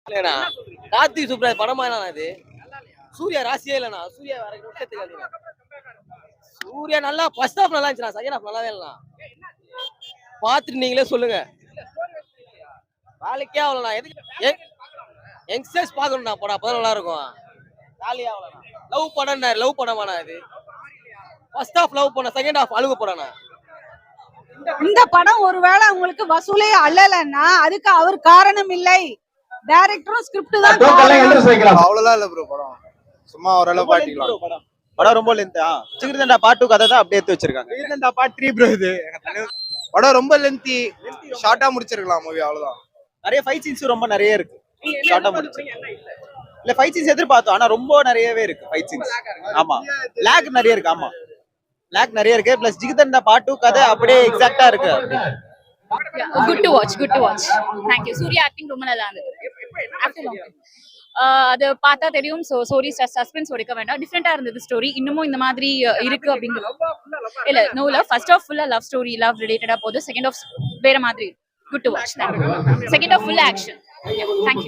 இல்லண்ணா கார்த்திக் சுப்ராஜ் படமா என்ன இது? சூர்யா ராசியே இல்லண்ணா. சூர்யா வேற விஷயத்துக்கு சூர்யா நல்லா ஃபர்ஸ்ட் ஹாஃப் நல்லா இருந்துச்சுண்ணா. செகண்ட் ஹாஃப் நல்லாவே இல்லண்ணா. பார்த்துட்டு நீங்களே சொல்லுங்க. வேலைக்கே ஆகலண்ணா. எதுக்கு யங்ஸ்டர்ஸ் பார்க்கணும்ண்ணா படம், அப்பதான் நல்லா இருக்கும். வேலையே ஆகலண்ணா. லவ் படம்ண்ணா, லவ் படமாண்ணா இது? ஃபர்ஸ்ட் ஹாஃப் லவ் பண்ண, செகண்ட் ஹாஃப் அழுக படம்ண்ணா. இந்த படம் ஒருவேளை உங்களுக்கு வசூலே அள்ளலன்னா அதுக்கு அவர் காரணம் இல்லை, டைரக்டரும் ஸ்கிரிப்ட் தான் காரணம். அவ்வளவுதான் இல்ல ப்ரோ படம். சும்மா ஓரளவு பாட்டிக்கலாம். படம் ரொம்ப லென்த்தா. ஜிகிர்தண்டா பார்ட் 2 கதை தான் அப்படியே எடுத்து வச்சிருக்காங்க. ஜிகிர்தண்டா பார்ட் 3 ப்ரோ இது. படம் ரொம்ப லென்த்தி. ஷார்ட்டா முடிச்சிருக்கலாம் மூவி அவ்வளவுதான். நிறைய ஃபைட் சீன்ஸ் ரொம்ப நிறைய இருக்கு. ஷார்ட்டா முடிச்சு. இல்ல ஃபைட் சீன்ஸ் எதிர்பார்த்தோம், ஆனா ரொம்ப நிறையவே இருக்கு ஃபைட் சீன்ஸ். ஆமா. லாக் நிறைய இருக்கு. ஆமா. லாக் நிறைய இருக்கு. பிளஸ் ஜிகிர்தண்டா பார்ட் 2 கதை அப்படியே எக்ஸாக்ட்டா இருக்கு. Good to watch, good to watch. Thank you. Suriya acting ரொம்ப நல்லா இருந்தது. அது பார்த்தா தெரியும். ஸ்டோரி சஸ்பென்ஸ் ஒடுக்க வேண்டாம். டிஃப்ரெண்டா இருந்தது ஸ்டோரி. இன்னமும் இந்த மாதிரி இருக்கு அப்படிங்கிறது இல்ல. No love. ஃபர்ஸ்ட் ஆஃப் ஃபுல்லா லவ் ஸ்டோரி, லவ் ரிலேட்டடா போகுது. செகண்ட் ஆஃப் வேற மாதிரி. Good to watch. Second half full action. Thank you.